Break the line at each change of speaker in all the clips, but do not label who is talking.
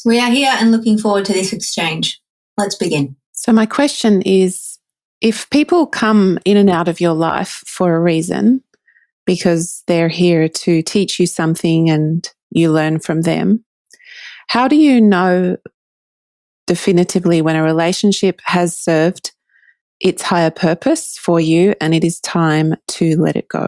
We are here and looking forward to this exchange. Let's begin.
So my question is, if people come in and out of your life for a reason, because they're here to teach you something and you learn from them, how do you know definitively when a relationship has served its higher purpose for you and it is time to let it go?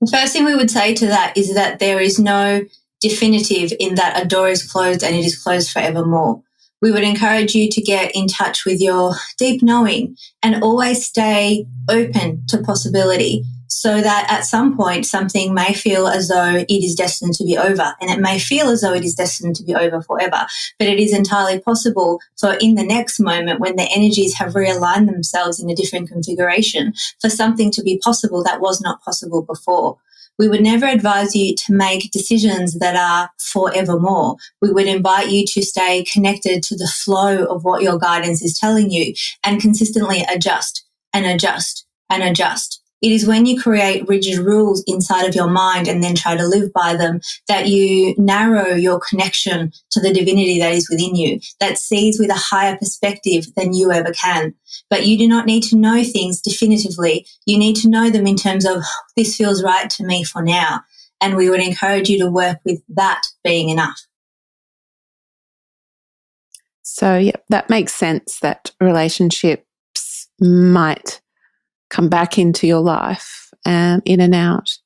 The first thing we would say to that is that there is no definitive in that a door is closed and it is closed forevermore. We would encourage you to get in touch with your deep knowing and always stay open to possibility, so that at some point something may feel as though it is destined to be over, and it may feel as though it is destined to be over forever. But it is entirely possible for in the next moment, when the energies have realigned themselves in a different configuration, for something to be possible that was not possible before. We would never advise you to make decisions that are forevermore. We would invite you to stay connected to the flow of what your guidance is telling you and consistently adjust and adjust and adjust. It is when you create rigid rules inside of your mind and then try to live by them that you narrow your connection to the divinity that is within you, that sees with a higher perspective than you ever can. But you do not need to know things definitively. You need to know them in terms of, this feels right to me for now. And we would encourage you to work with that being enough.
So, yeah, that makes sense, that relationships might come back into your life in and out.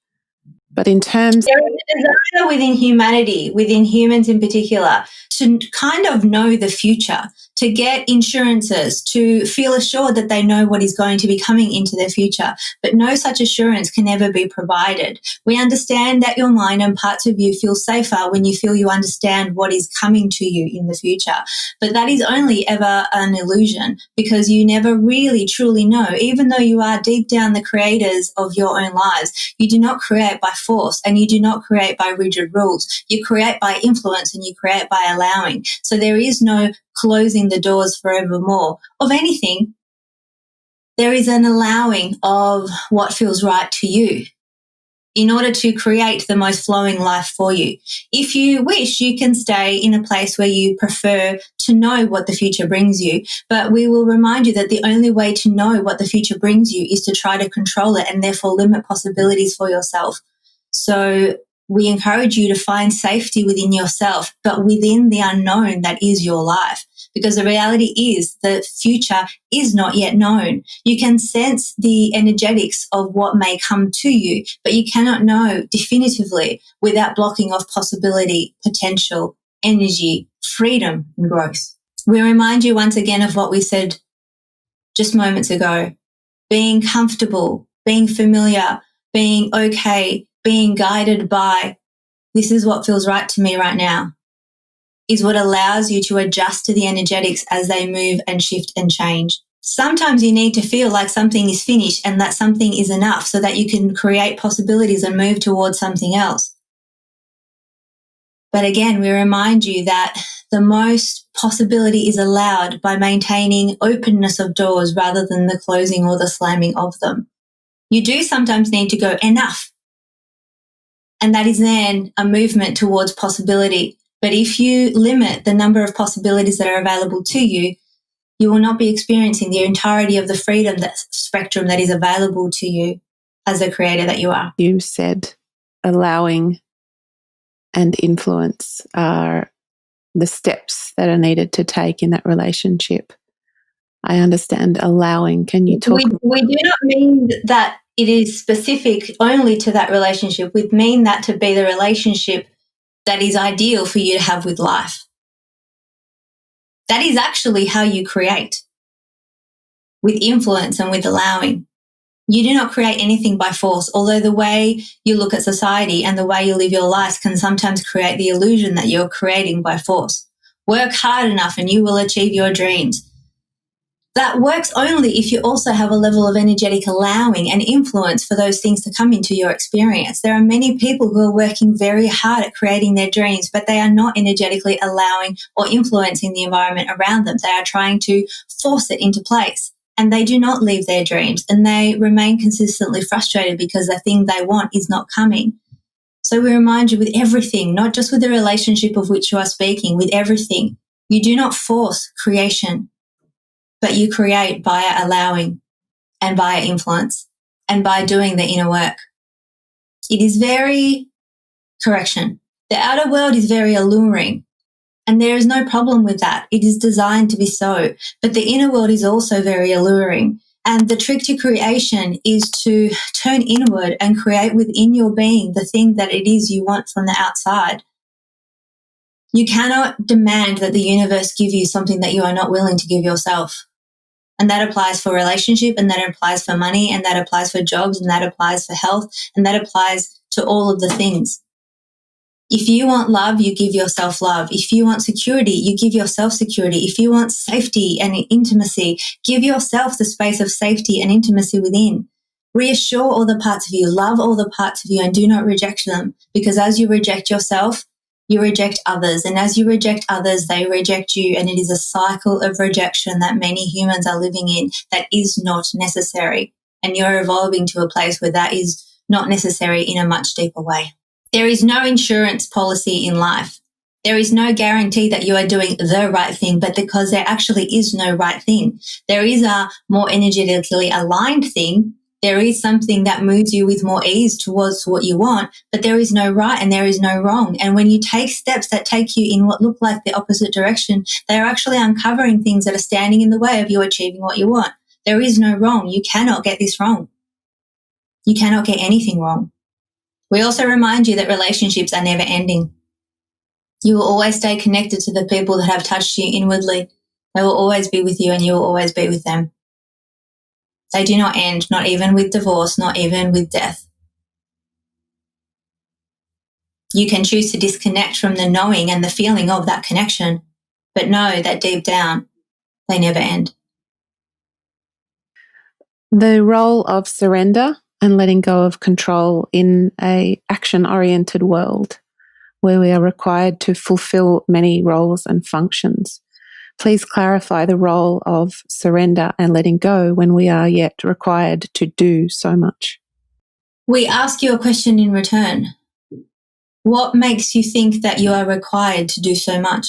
But in terms...
There is a desire within humanity, within humans in particular, to kind of know the future, to get insurances, to feel assured that they know what is going to be coming into their future. But no such assurance can ever be provided. We understand that your mind and parts of you feel safer when you feel you understand what is coming to you in the future. But that is only ever an illusion, because you never really truly know. Even though you are deep down the creators of your own lives, you do not create by force, and you do not create by rigid rules. You create by influence, and you create by allowing. So there is no closing the doors forevermore of anything. There is an allowing of what feels right to you in order to create the most flowing life for you. If you wish, you can stay in a place where you prefer to know what the future brings you, but we will remind you that the only way to know what the future brings you is to try to control it and therefore limit possibilities for yourself. So we encourage you to find safety within yourself, but within the unknown that is your life. Because the reality is the future is not yet known. You can sense the energetics of what may come to you, but you cannot know definitively without blocking off possibility, potential, energy, freedom, and growth. We remind you once again of what we said just moments ago. Being comfortable, being familiar, being okay, being guided by, this is what feels right to me right now, is what allows you to adjust to the energetics as they move and shift and change. Sometimes you need to feel like something is finished and that something is enough so that you can create possibilities and move towards something else. But again, we remind you that the most possibility is allowed by maintaining openness of doors rather than the closing or the slamming of them. You do sometimes need to go enough. And that is then a movement towards possibility. But if you limit the number of possibilities that are available to you, you will not be experiencing the entirety of the freedom, that spectrum that is available to you as the creator that you are.
You said allowing and influence are the steps that are needed to take in that relationship. I understand allowing. Can you talk?
We do not mean that it is specific only to that relationship. We mean that to be the relationship that is ideal for you to have with life. That is actually how you create, with influence and with allowing. You do not create anything by force, although the way you look at society and the way you live your life can sometimes create the illusion that you're creating by force. Work hard enough and you will achieve your dreams. That works only if you also have a level of energetic allowing and influence for those things to come into your experience. There are many people who are working very hard at creating their dreams, but they are not energetically allowing or influencing the environment around them. They are trying to force it into place, and they do not leave their dreams, and they remain consistently frustrated because the thing they want is not coming. So we remind you with everything, not just with the relationship of which you are speaking, with everything. You do not force creation, but you create by allowing and by influence and by doing the inner work. It is very, correction. The outer world is very alluring, and there is no problem with that. It is designed to be so. But the inner world is also very alluring. And the trick to creation is to turn inward and create within your being the thing that it is you want from the outside. You cannot demand that the universe give you something that you are not willing to give yourself. And that applies for relationship, and that applies for money, and that applies for jobs, and that applies for health, and that applies to all of the things. If you want love, you give yourself love. If you want security, you give yourself security. If you want safety and intimacy, give yourself the space of safety and intimacy within. Reassure all the parts of you, love all the parts of you, and do not reject them. Because as you reject yourself, you reject others. And as you reject others, they reject you. And it is a cycle of rejection that many humans are living in that is not necessary. And you're evolving to a place where that is not necessary in a much deeper way. There is no insurance policy in life. There is no guarantee that you are doing the right thing, but because there actually is no right thing. There is a more energetically aligned thing. There is something that moves you with more ease towards what you want, but there is no right and there is no wrong. And when you take steps that take you in what look like the opposite direction, they are actually uncovering things that are standing in the way of you achieving what you want. There is no wrong. You cannot get this wrong. You cannot get anything wrong. We also remind you that relationships are never ending. You will always stay connected to the people that have touched you inwardly. They will always be with you and you will always be with them. They do not end, not even with divorce, not even with death. You can choose to disconnect from the knowing and the feeling of that connection, but know that deep down, they never end.
The role of surrender and letting go of control in an action-oriented world where we are required to fulfill many roles and functions. Please clarify the role of surrender and letting go when we are yet required to do so much.
We ask you a question in return. What makes you think that you are required to do so much?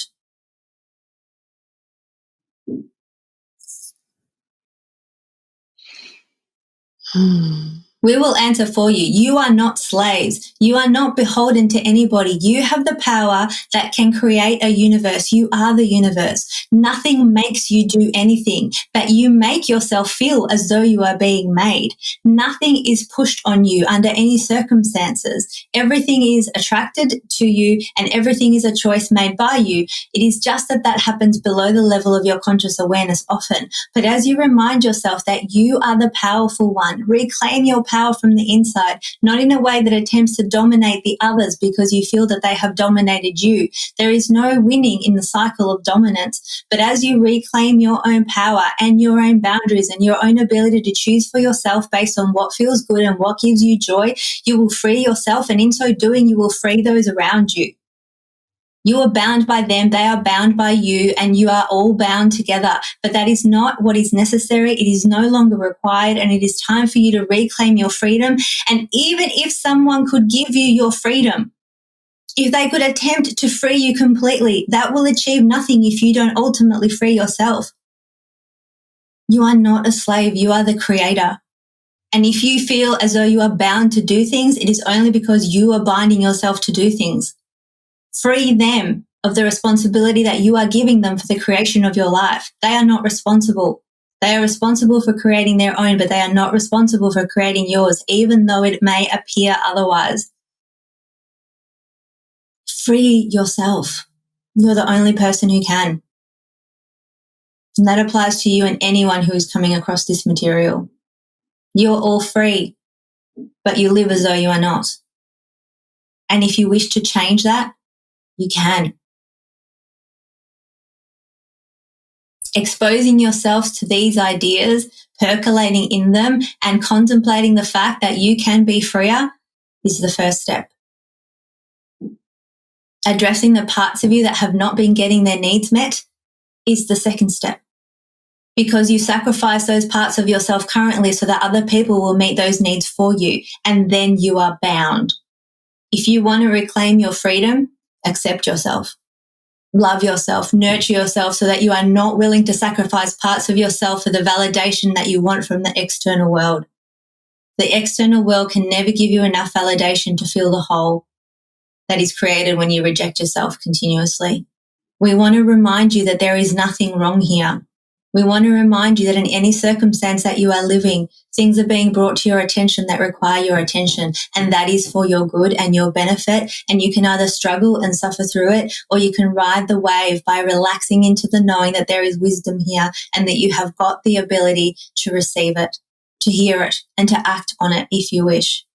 We will answer for you. You are not slaves. You are not beholden to anybody. You have the power that can create a universe. You are the universe. Nothing makes you do anything, but you make yourself feel as though you are being made. Nothing is pushed on you under any circumstances. Everything is attracted to you and everything is a choice made by you. It is just that that happens below the level of your conscious awareness often. But as you remind yourself that you are the powerful one, reclaim your power from the inside, not in a way that attempts to dominate the others because you feel that they have dominated you. There is no winning in the cycle of dominance. But as you reclaim your own power and your own boundaries and your own ability to choose for yourself based on what feels good and what gives you joy, you will free yourself, and in so doing, you will free those around you. You are bound by them, they are bound by you, and you are all bound together. But that is not what is necessary. It is no longer required, and it is time for you to reclaim your freedom. And even if someone could give you your freedom, if they could attempt to free you completely, that will achieve nothing if you don't ultimately free yourself. You are not a slave, you are the creator. And if you feel as though you are bound to do things, it is only because you are binding yourself to do things. Free them of the responsibility that you are giving them for the creation of your life. They are not responsible. They are responsible for creating their own, but they are not responsible for creating yours, even though it may appear otherwise. Free yourself. You're the only person who can. And that applies to you and anyone who is coming across this material. You're all free, but you live as though you are not. And if you wish to change that, you can. Exposing yourselves to these ideas, percolating in them, and contemplating the fact that you can be freer is the first step. Addressing the parts of you that have not been getting their needs met is the second step. Because you sacrifice those parts of yourself currently so that other people will meet those needs for you, and then you are bound. If you want to reclaim your freedom, accept yourself. Love yourself, nurture yourself so that you are not willing to sacrifice parts of yourself for the validation that you want from the external world. The external world can never give you enough validation to fill the hole that is created when you reject yourself continuously. We want to remind you that there is nothing wrong here. We want to remind you that in any circumstance that you are living, things are being brought to your attention that require your attention, and that is for your good and your benefit. And you can either struggle and suffer through it, or you can ride the wave by relaxing into the knowing that there is wisdom here and that you have got the ability to receive it, to hear it, and to act on it if you wish.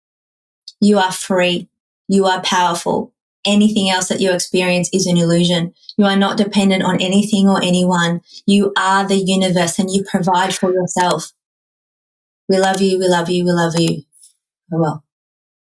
You are free. You are powerful. Anything else that you experience is an illusion. You are not dependent on anything or anyone. You are the universe and you provide for yourself. We love you. We love you. We love you. Oh well.